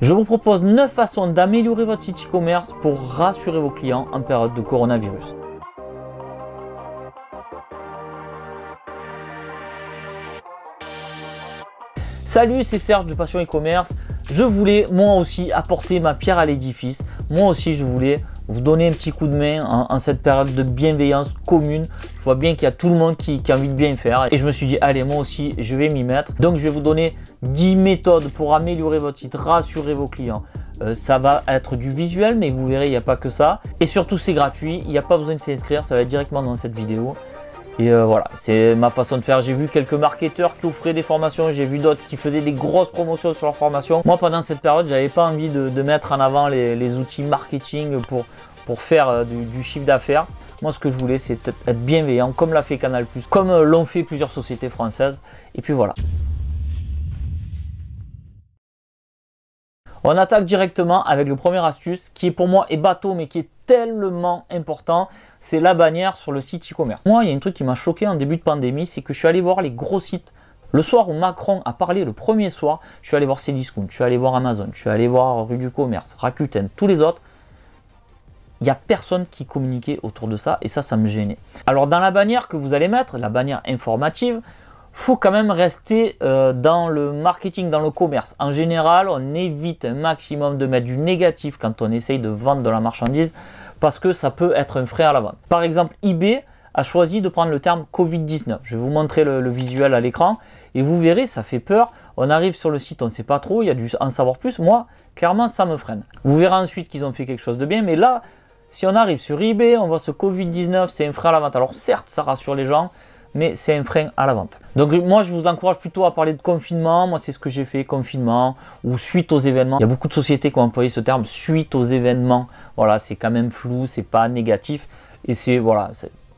Je vous propose 9 façons d'améliorer votre site e-commerce pour rassurer vos clients en période de coronavirus. Salut, c'est Serge de Passion e-commerce. Je voulais moi aussi apporter ma pierre à l'édifice. Moi aussi, je voulais vous donner un petit coup de main en cette période de bienveillance commune. Je vois bien qu'il y a tout le monde qui a envie de bien faire. Et je me suis dit, allez, moi aussi, je vais m'y mettre. Donc, je vais vous donner 10 méthodes pour améliorer votre site, rassurer vos clients. Ça va être du visuel, mais vous verrez, il n'y a pas que ça. Et surtout, c'est gratuit. Il n'y a pas besoin de s'inscrire. Ça va être directement dans cette vidéo. Et voilà, c'est ma façon de faire. J'ai vu quelques marketeurs qui offraient des formations, j'ai vu d'autres qui faisaient des grosses promotions sur leurs formations. Moi, pendant cette période, j'avais pas envie de mettre en avant les outils marketing pour faire du chiffre d'affaires. Moi, ce que je voulais, c'est être bienveillant, comme l'a fait Canal+, comme l'ont fait plusieurs sociétés françaises. Et puis voilà. On attaque directement avec le premier astuce qui est pour moi est bateau mais qui est tellement important, c'est la bannière sur le site e-commerce. Moi, il y a un truc qui m'a choqué en début de pandémie, c'est que je suis allé voir les gros sites. Le soir où Macron a parlé, le premier soir, je suis allé voir Cdiscount, je suis allé voir Amazon, je suis allé voir Rue du Commerce, Rakuten, tous les autres. Il n'y a personne qui communiquait autour de ça et ça me gênait. Alors dans la bannière que vous allez mettre, la bannière informative, faut quand même rester dans le marketing, dans le commerce. En général, on évite un maximum de mettre du négatif quand on essaye de vendre de la marchandise parce que ça peut être un frein à la vente. Par exemple, eBay a choisi de prendre le terme Covid-19. Je vais vous montrer le visuel à l'écran et vous verrez, ça fait peur. On arrive sur le site, on ne sait pas trop, il y a dû en savoir plus. Moi, clairement, ça me freine. Vous verrez ensuite qu'ils ont fait quelque chose de bien, mais là, si on arrive sur eBay, on voit ce Covid-19, c'est un frein à la vente. Alors certes, ça rassure les gens, mais c'est un frein à la vente. Donc moi, je vous encourage plutôt à parler de confinement. Moi, c'est ce que j'ai fait, confinement ou suite aux événements. Il y a beaucoup de sociétés qui ont employé ce terme suite aux événements. Voilà, c'est quand même flou, c'est pas négatif et c'est voilà,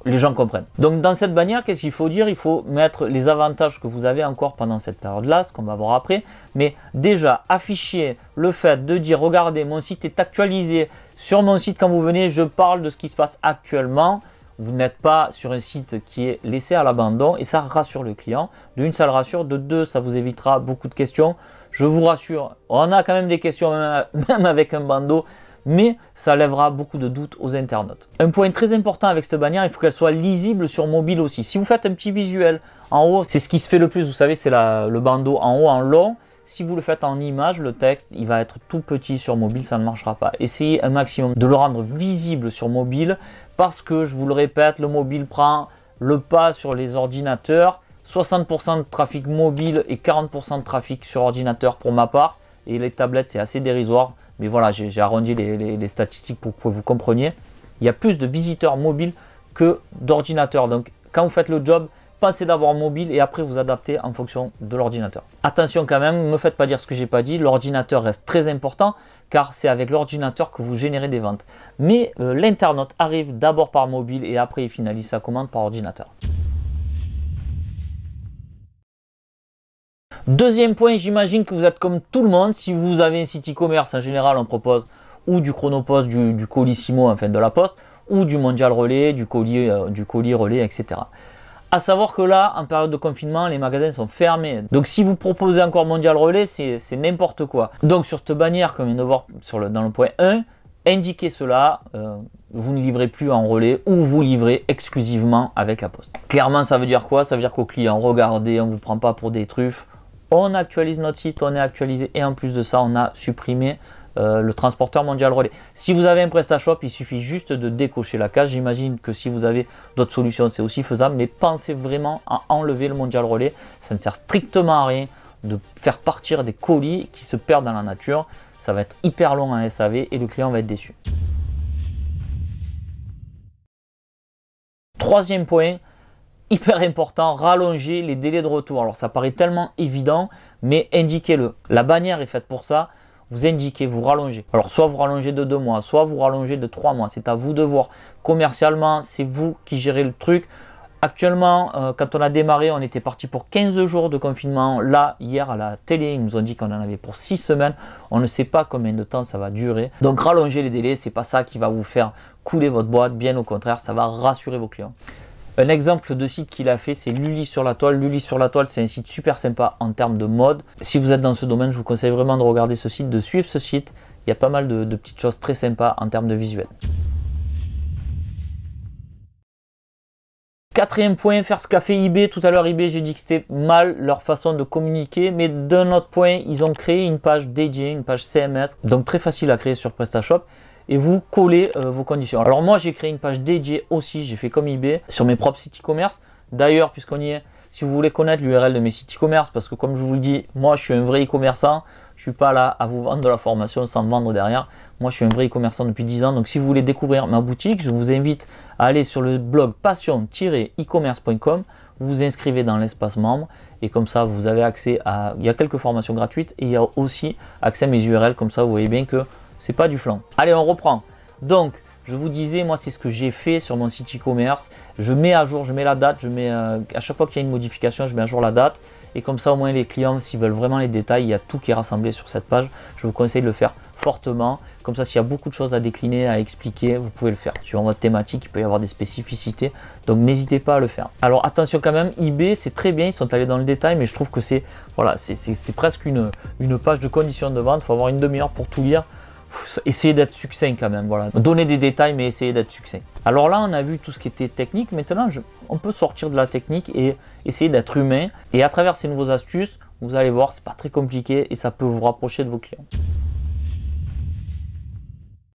les gens comprennent. Donc dans cette bannière, qu'est-ce qu'il faut dire? Il faut mettre les avantages que vous avez encore pendant cette période-là, ce qu'on va voir après. Mais déjà, afficher le fait de dire, regardez, mon site est actualisé. Sur mon site, quand vous venez, je parle de ce qui se passe actuellement. Vous n'êtes pas sur un site qui est laissé à l'abandon et ça rassure le client. D'une, ça le rassure. De deux, ça vous évitera beaucoup de questions. Je vous rassure, on a quand même des questions, même avec un bandeau, mais ça lèvera beaucoup de doutes aux internautes. Un point très important avec cette bannière, il faut qu'elle soit lisible sur mobile aussi. Si vous faites un petit visuel en haut, c'est ce qui se fait le plus, vous savez, c'est le bandeau en haut en long. Si vous le faites en image, le texte, il va être tout petit sur mobile, ça ne marchera pas. Essayez un maximum de le rendre visible sur mobile parce que, je vous le répète, le mobile prend le pas sur les ordinateurs. 60% de trafic mobile et 40% de trafic sur ordinateur pour ma part. Et les tablettes, c'est assez dérisoire. Mais voilà, j'ai arrondi les statistiques pour que vous compreniez. Il y a plus de visiteurs mobiles que d'ordinateurs. Donc, quand vous faites le job, pensez d'abord mobile et après vous adaptez en fonction de l'ordinateur. Attention quand même, ne me faites pas dire ce que j'ai pas dit, l'ordinateur reste très important car c'est avec l'ordinateur que vous générez des ventes. Mais l'internaute arrive d'abord par mobile et après il finalise sa commande par ordinateur. Deuxième point, j'imagine que vous êtes comme tout le monde, si vous avez un site e-commerce en général on propose ou du Chronopost, du Colissimo, enfin de la Poste, ou du Mondial Relais, du colis Relais, etc. À savoir que là, en période de confinement, les magasins sont fermés. Donc si vous proposez encore Mondial Relais, c'est n'importe quoi. Donc sur cette bannière qu'on vient de voir dans le point 1, indiquez cela, vous ne livrez plus en relais ou vous livrez exclusivement avec la Poste. Clairement, ça veut dire quoi? Ça veut dire qu'aux clients, regardez, on ne vous prend pas pour des truffes. On actualise notre site, on est actualisé et en plus de ça, on a supprimé le transporteur Mondial Relais. Si vous avez un PrestaShop, il suffit juste de décocher la case. J'imagine que si vous avez d'autres solutions, c'est aussi faisable, mais pensez vraiment à enlever le Mondial Relais. Ça ne sert strictement à rien de faire partir des colis qui se perdent dans la nature. Ça va être hyper long en SAV et le client va être déçu. Troisième point, hyper important, rallonger les délais de retour. Alors ça paraît tellement évident, mais indiquez-le. La bannière est faite pour ça. Vous indiquez, vous rallongez. Alors soit vous rallongez de 2 mois, soit vous rallongez de 3 mois. C'est à vous de voir. Commercialement, c'est vous qui gérez le truc. Actuellement, quand on a démarré, on était parti pour 15 jours de confinement. Là, hier à la télé, ils nous ont dit qu'on en avait pour 6 semaines. On ne sait pas combien de temps ça va durer. Donc rallonger les délais, c'est pas ça qui va vous faire couler votre boîte. Bien au contraire, ça va rassurer vos clients. Un exemple de site qu'il a fait, c'est Lully sur la toile. Lully sur la toile, c'est un site super sympa en termes de mode. Si vous êtes dans ce domaine, je vous conseille vraiment de regarder ce site, de suivre ce site. Il y a pas mal de petites choses très sympas en termes de visuel. Quatrième point, faire ce qu'a fait eBay. Tout à l'heure, eBay, j'ai dit que c'était mal leur façon de communiquer. Mais d'un autre point, ils ont créé une page dédiée, une page CMS. Donc très facile à créer sur PrestaShop. Et vous collez vos conditions. Alors moi, j'ai créé une page dédiée aussi. J'ai fait comme eBay sur mes propres sites e-commerce. D'ailleurs, puisqu'on y est, si vous voulez connaître l'URL de mes sites e-commerce, parce que comme je vous le dis, moi, je suis un vrai e-commerçant. Je suis pas là à vous vendre de la formation sans me vendre derrière. Moi, je suis un vrai e-commerçant depuis 10 ans. Donc, si vous voulez découvrir ma boutique, je vous invite à aller sur le blog passion-e-commerce.com. Vous vous inscrivez dans l'espace membre et comme ça, vous avez accès à... Il y a quelques formations gratuites et il y a aussi accès à mes URL. Comme ça, vous voyez bien que c'est pas du flan. Allez, on reprend. Donc, je vous disais, moi, c'est ce que j'ai fait sur mon site e-commerce. Je mets à jour, je mets la date. Je mets à chaque fois qu'il y a une modification, je mets à jour la date. Et comme ça, au moins, les clients, s'ils veulent vraiment les détails, il y a tout qui est rassemblé sur cette page. Je vous conseille de le faire fortement. Comme ça, s'il y a beaucoup de choses à décliner, à expliquer, vous pouvez le faire. Sur votre thématique, il peut y avoir des spécificités. Donc, n'hésitez pas à le faire. Alors, attention quand même, eBay, c'est très bien. Ils sont allés dans le détail, mais je trouve que c'est voilà, c'est presque une page de conditions de vente. Il faut avoir une demi-heure pour tout lire. Essayez d'être succinct quand même, voilà. Donnez des détails, mais essayez d'être succinct. Alors là, on a vu tout ce qui était technique. Maintenant, on peut sortir de la technique et essayer d'être humain. Et à travers ces nouvelles astuces, vous allez voir, c'est pas très compliqué et ça peut vous rapprocher de vos clients.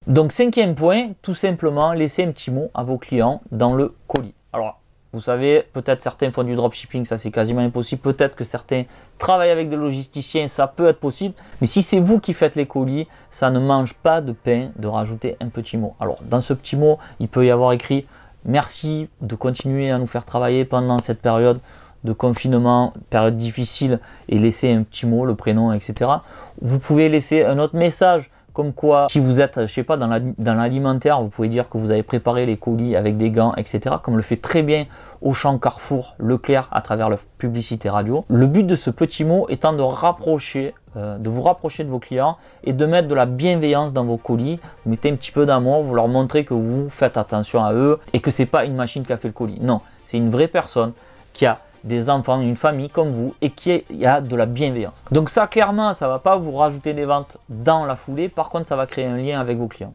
Donc, cinquième point, tout simplement, laissez un petit mot à vos clients dans le colis. Alors, vous savez, peut-être certains font du dropshipping, ça c'est quasiment impossible. Peut-être que certains travaillent avec des logisticiens, ça peut être possible. Mais si c'est vous qui faites les colis, ça ne mange pas de pain de rajouter un petit mot. Alors, dans ce petit mot, il peut y avoir écrit « Merci de continuer à nous faire travailler pendant cette période de confinement, période difficile » et laisser un petit mot, le prénom, etc. Vous pouvez laisser un autre message. Comme quoi, si vous êtes, je sais pas, dans l'alimentaire, vous pouvez dire que vous avez préparé les colis avec des gants, etc. Comme le fait très bien Auchan, Carrefour, Leclerc à travers leur publicité radio. Le but de ce petit mot étant de vous rapprocher de vos clients et de mettre de la bienveillance dans vos colis. Vous mettez un petit peu d'amour, vous leur montrez que vous faites attention à eux et que c'est pas une machine qui a fait le colis. Non, c'est une vraie personne qui a des enfants, une famille comme vous et qui a de la bienveillance. Donc ça, clairement, ça va pas vous rajouter des ventes dans la foulée. Par contre, ça va créer un lien avec vos clients.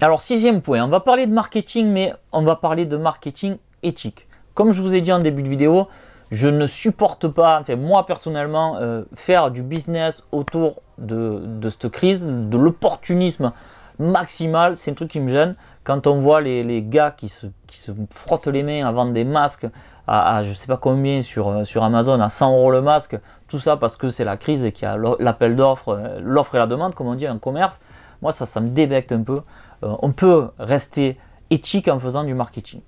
Alors, sixième point, on va parler de marketing, mais on va parler de marketing éthique. Comme je vous ai dit en début de vidéo, je ne supporte pas, enfin moi personnellement, faire du business autour de cette crise, de l'opportunisme maximal. C'est un truc qui me gêne. Quand on voit les gars qui se frottent les mains à vendre des masques à je ne sais pas combien sur Amazon, à 100 € le masque, tout ça parce que c'est la crise et qu'il y a l'appel d'offres, l'offre et la demande, comme on dit en commerce, moi ça me débecte un peu. On peut rester éthique en faisant du marketing.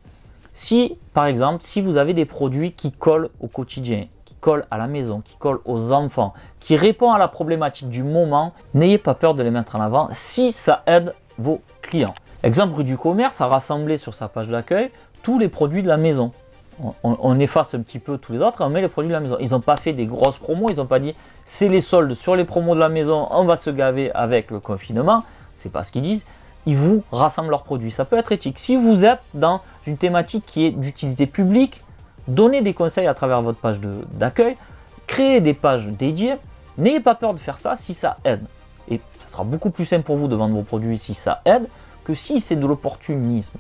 Si, par exemple, si vous avez des produits qui collent au quotidien, qui collent à la maison, qui collent aux enfants, qui répondent à la problématique du moment, n'ayez pas peur de les mettre en avant si ça aide vos clients. Exemple du commerce a rassemblé sur sa page d'accueil tous les produits de la maison. On efface un petit peu tous les autres et on met les produits de la maison. Ils n'ont pas fait des grosses promos, ils n'ont pas dit c'est les soldes sur les promos de la maison, on va se gaver avec le confinement. C'est pas ce qu'ils disent. Ils vous rassemblent leurs produits. Ça peut être éthique. Si vous êtes dans une thématique qui est d'utilité publique, donnez des conseils à travers votre page d'accueil, créez des pages dédiées. N'ayez pas peur de faire ça si ça aide. Et ça sera beaucoup plus simple pour vous de vendre vos produits si ça aide que si c'est de l'opportunisme.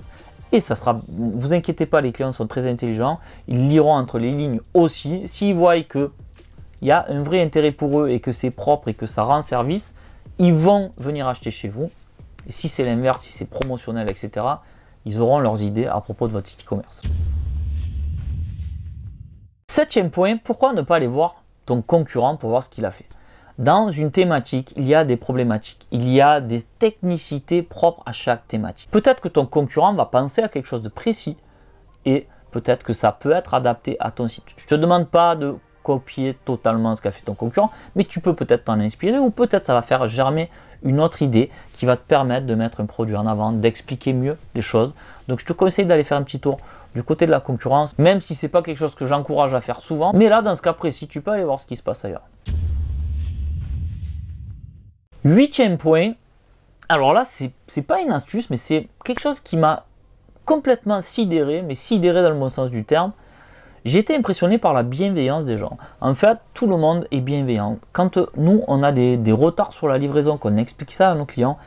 Et ça sera, vous inquiétez pas, les clients sont très intelligents. Ils liront entre les lignes aussi. S'ils voient qu'il y a un vrai intérêt pour eux et que c'est propre et que ça rend service, ils vont venir acheter chez vous. Et si c'est l'inverse, si c'est promotionnel, etc., ils auront leurs idées à propos de votre site e-commerce. Septième point, pourquoi ne pas aller voir ton concurrent pour voir ce qu'il a fait? Dans une thématique, il y a des problématiques, il y a des technicités propres à chaque thématique. Peut-être que ton concurrent va penser à quelque chose de précis et peut-être que ça peut être adapté à ton site. Je ne te demande pas de copier totalement ce qu'a fait ton concurrent, mais tu peux peut-être t'en inspirer ou peut-être ça va faire germer une autre idée qui va te permettre de mettre un produit en avant, d'expliquer mieux les choses. Donc je te conseille d'aller faire un petit tour du côté de la concurrence, même si c'est pas quelque chose que j'encourage à faire souvent, mais là dans ce cas précis, tu peux aller voir ce qui se passe ailleurs. Huitième point, alors là c'est pas une astuce, mais c'est quelque chose qui m'a complètement sidéré, mais sidéré dans le bon sens du terme. J'ai été impressionné par la bienveillance des gens. En fait, tout le monde est bienveillant. Quand nous, on a des retards sur la livraison, qu'on explique ça à nos clients,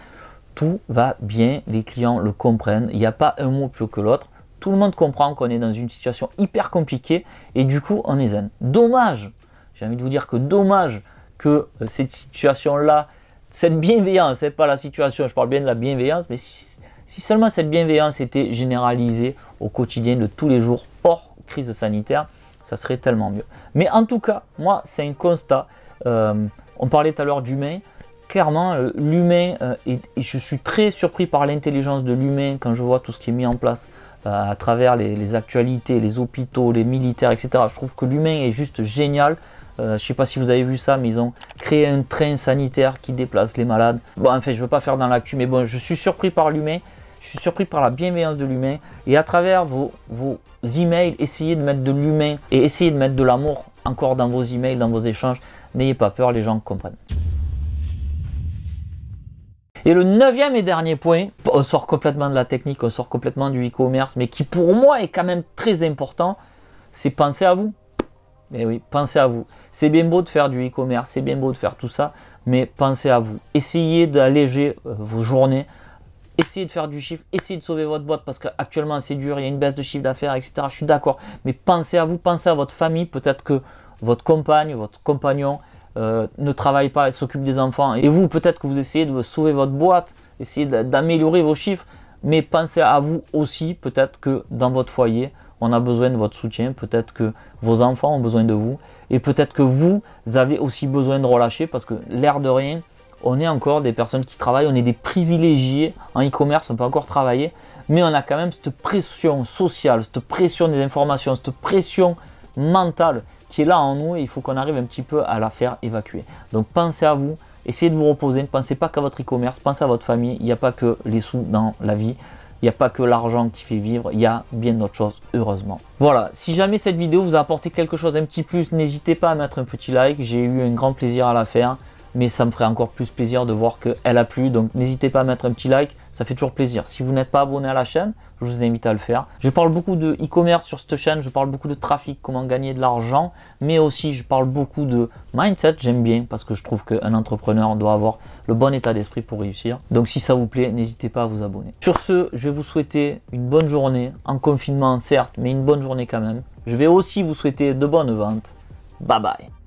tout va bien, les clients le comprennent, il n'y a pas un mot plus que l'autre. Tout le monde comprend qu'on est dans une situation hyper compliquée et du coup, on est zen. Dommage, j'ai envie de vous dire que dommage que cette situation-là, cette bienveillance, c'est pas la situation, je parle bien de la bienveillance, mais si seulement cette bienveillance était généralisée au quotidien de tous les jours, hors crise sanitaire, ça serait tellement mieux. Mais en tout cas, moi, c'est un constat. On parlait tout à l'heure d'humain. Clairement, l'humain, et je suis très surpris par l'intelligence de l'humain quand je vois tout ce qui est mis en place à travers les actualités, les hôpitaux, les militaires, etc. Je trouve que l'humain est juste génial. Je ne sais pas si vous avez vu ça, mais ils ont créé un train sanitaire qui déplace les malades. Bon, en fait, je ne veux pas faire dans l'actu, mais bon, je suis surpris par l'humain. Je suis surpris par la bienveillance de l'humain. Et à travers vos emails, essayez de mettre de l'humain et essayez de mettre de l'amour encore dans vos emails, dans vos échanges. N'ayez pas peur, les gens comprennent. Et le 9e et dernier point, on sort complètement de la technique, on sort complètement du e-commerce, mais qui pour moi est quand même très important, c'est penser à vous. Mais oui, pensez à vous. C'est bien beau de faire du e-commerce, c'est bien beau de faire tout ça, mais pensez à vous. Essayez d'alléger vos journées, essayez de faire du chiffre, essayez de sauver votre boîte parce qu'actuellement c'est dur, il y a une baisse de chiffre d'affaires, etc. Je suis d'accord, mais pensez à vous, pensez à votre famille, peut-être que votre compagne, votre compagnon, ne travaille pas et s'occupe des enfants. Et vous, peut-être que vous essayez de sauver votre boîte, essayez d'améliorer vos chiffres, mais pensez à vous aussi. Peut-être que dans votre foyer, on a besoin de votre soutien. Peut-être que vos enfants ont besoin de vous. Et peut-être que vous avez aussi besoin de relâcher parce que l'air de rien, on est encore des personnes qui travaillent. On est des privilégiés en e-commerce, on peut encore travailler. Mais on a quand même cette pression sociale, cette pression des informations, cette pression mentale qui est là en nous et il faut qu'on arrive un petit peu à la faire évacuer. Donc pensez à vous, essayez de vous reposer, ne pensez pas qu'à votre e-commerce, pensez à votre famille. Il n'y a pas que les sous dans la vie, il n'y a pas que l'argent qui fait vivre, il y a bien d'autres choses, heureusement. Voilà, si jamais cette vidéo vous a apporté quelque chose un petit plus, n'hésitez pas à mettre un petit like, j'ai eu un grand plaisir à la faire, mais ça me ferait encore plus plaisir de voir qu'elle a plu, donc n'hésitez pas à mettre un petit like, ça fait toujours plaisir. Si vous n'êtes pas abonné à la chaîne, je vous invite à le faire. Je parle beaucoup de e-commerce sur cette chaîne, je parle beaucoup de trafic, comment gagner de l'argent, mais aussi je parle beaucoup de mindset, j'aime bien parce que je trouve qu'un entrepreneur doit avoir le bon état d'esprit pour réussir. Donc si ça vous plaît, n'hésitez pas à vous abonner. Sur ce, je vais vous souhaiter une bonne journée, en confinement certes, mais une bonne journée quand même. Je vais aussi vous souhaiter de bonnes ventes. Bye bye.